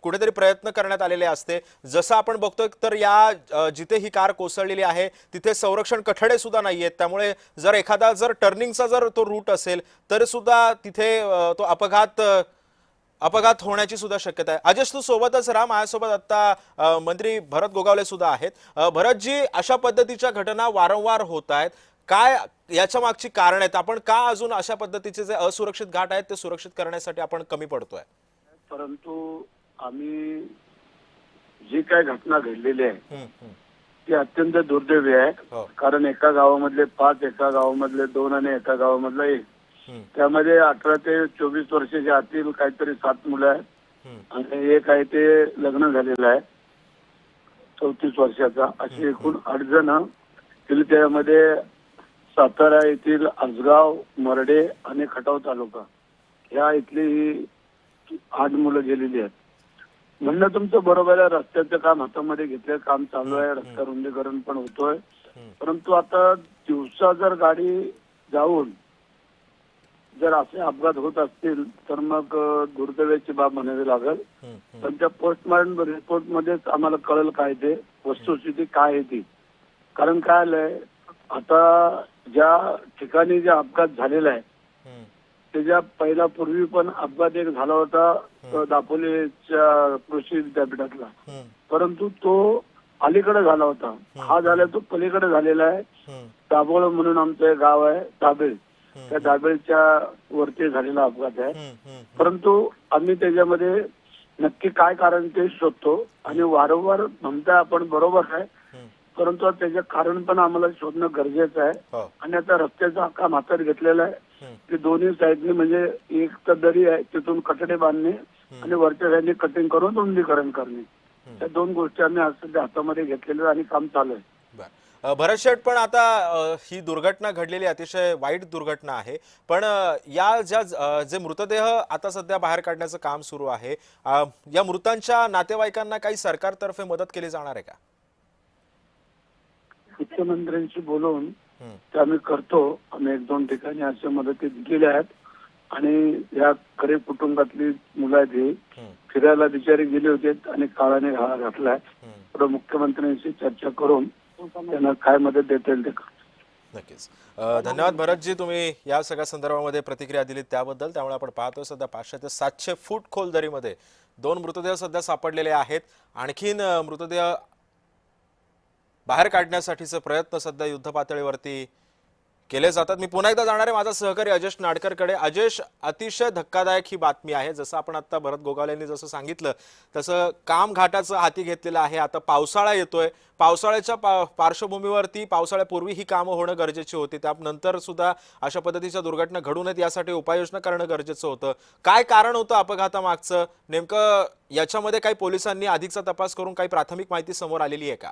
कुठेतरी प्रयत्न करण्यात आलेले असते। जसं आपण बघतोय तर या जिथे ही कार कोसळलेली आहे तिथे संरक्षण कठडे सुद्धा नाहीयेत, त्यामुळे जर एखादा टर्निंगचा जर तो रूट असेल तर सुद्धा तिथे तो अपघात होण्याची सुद्धा शक्यता आहे। अजय, तू सोबतच राहा, माझ्यासोबत आता मंत्री भरत गोगावले सुद्धा आहेत। भरतजी, अशा पद्धतीच्या घटना वारंवार होत आहेत, काय याच्या मागची कारण आहेत? आपण का अजून अशा पद्धतीचे जे असुरक्षित घाट आहेत ते सुरक्षित करण्यासाठी आपण कमी पडतोय? परंतु आम्ही जी काय घटना घडलेली आहे ती अत्यंत दुर्दैवी आहे। कारण एका गावामधले 5, एका गावामधले 2 आणि एका गावामधला 1, त्यामध्ये 18 ते 24 वर्षाच्या आतील काहीतरी 7 मुलं आहेत आणि एक आहे ते लग्न झालेलं आहे 34 वर्षाचा, अशी एकूण 8 जण त्यामध्ये सातारा येथील आसगाव, मरडे आणि खटाव तालुका ह्या इथली 8 मुलं गेलेली आहेत। म्हणणं तुमचं बरोबर आहे, रस्त्याचं काम हातामध्ये घेतलं, काम चालू आहे, रस्ता रुंदीकरण पण होतोय, परंतु आता दिवसा जर गाडी जाऊन जर असे अपघात होत असतील तर मग दुर्दैवाची बाब म्हणावी लागेल। पण त्या पोस्टमॉर्टम रिपोर्ट मध्येच आम्हाला कळेल काय ते वस्तुस्थिती काय आहे ती। कारण काय आलंय, आता ज्या ठिकाणी जे अपघात झालेला आहे त्याच्या पहिला पूर्वी पण अपघात एक झाला होता दापोलीच्या कृषी विद्यापीठातला, परंतु तो अलीकडे झाला होता, हा झाला तो पलीकडे झालेला आहे। दाभोळ म्हणून आमचं एक गाव आहे दाभेळ, त्या दाभेळच्या वरती झालेला अपघात आहे। परंतु आम्ही त्याच्यामध्ये नक्की काय कारण ते शोधतो आणि वारंवार म्हणता आपण बरोबर आहे, परंतु त्याचे कारण पण आम्हाला शोधणं गरजेचं आहे। आणि आता रस्त्याचं काम हातात घेतलेलं आहे की दोन्ही साईडनी म्हणजे एक तर दरी आहे तिथून कठडे बांधणे आणि वरच्या साईडने कटिंग करून रुंदीकरण करणे, त्या 2 गोष्टी आम्ही आज सध्या हातामध्ये घेतलेल्या आणि काम चालू आहे। भरत शेठ, पण आता ही दुर्घटना घडलेली अतिशय वाईट दुर्घटना आहे, पण या जे मृतदेह आता सध्या बाहेर काढण्याचं काम सुरू आहे, या मृतांच्या नातेवाईकांना काही सरकारतर्फे मदत केली जाणार आहे का? मुख्यमंत्र्यांशी बोलून ते आम्ही करतो। आम्ही 1-2 ठिकाणी अशा मदती दिलेल्या आहेत आणि या गरीब कुटुंबातली मुलं आहेत फिरायला बिचारी गेले होते आणि काळाने घाला घातलाय, तर मुख्यमंत्र्यांशी चर्चा करून त्यांना काय मदत देता येईल ते करतो। नक्कीच। धन्यवाद भरतजी, तुम्ही या सगळ्या संदर्भामध्ये प्रतिक्रिया दिलीत त्याबद्दल। त्यामुळे आपण पाहतो सध्या 500 ते 700 फूट खोल दरीमध्ये 2 मृतदेह सध्या सापडलेले आहेत। आणखीन मृतदेह बाहेर काढण्यासाठीचे प्रयत्न सध्या युद्ध पातळीवरती केले जातात। मी पुन्हा एकदा जाणार आहे माझा सहकारी अजेश नाडकरकडे। अजेश, अतिशय धक्कादायक ही बातमी आहे। जसं आपण आता भरत गोगावलेंनी जसं सांगितलं तसं काम घाटाचं हाती घेतलेलं आहे। आता पावसाळा येतोय, पावसाळ्याच्या पार्श्वभूमीवरती पावसाळ्यापूर्वी ही कामं होणं गरजेची होती, त्यानंतर सुद्धा अशा पद्धतीच्या दुर्घटना घडू नयेत यासाठी उपाययोजना करणं गरजेचं होतं। काय कारण होतं अपघातामागचं नेमकं? याच्यामध्ये काही पोलिसांनी अधिकचा तपास करून काही प्राथमिक माहिती समोर आलेली आहे का?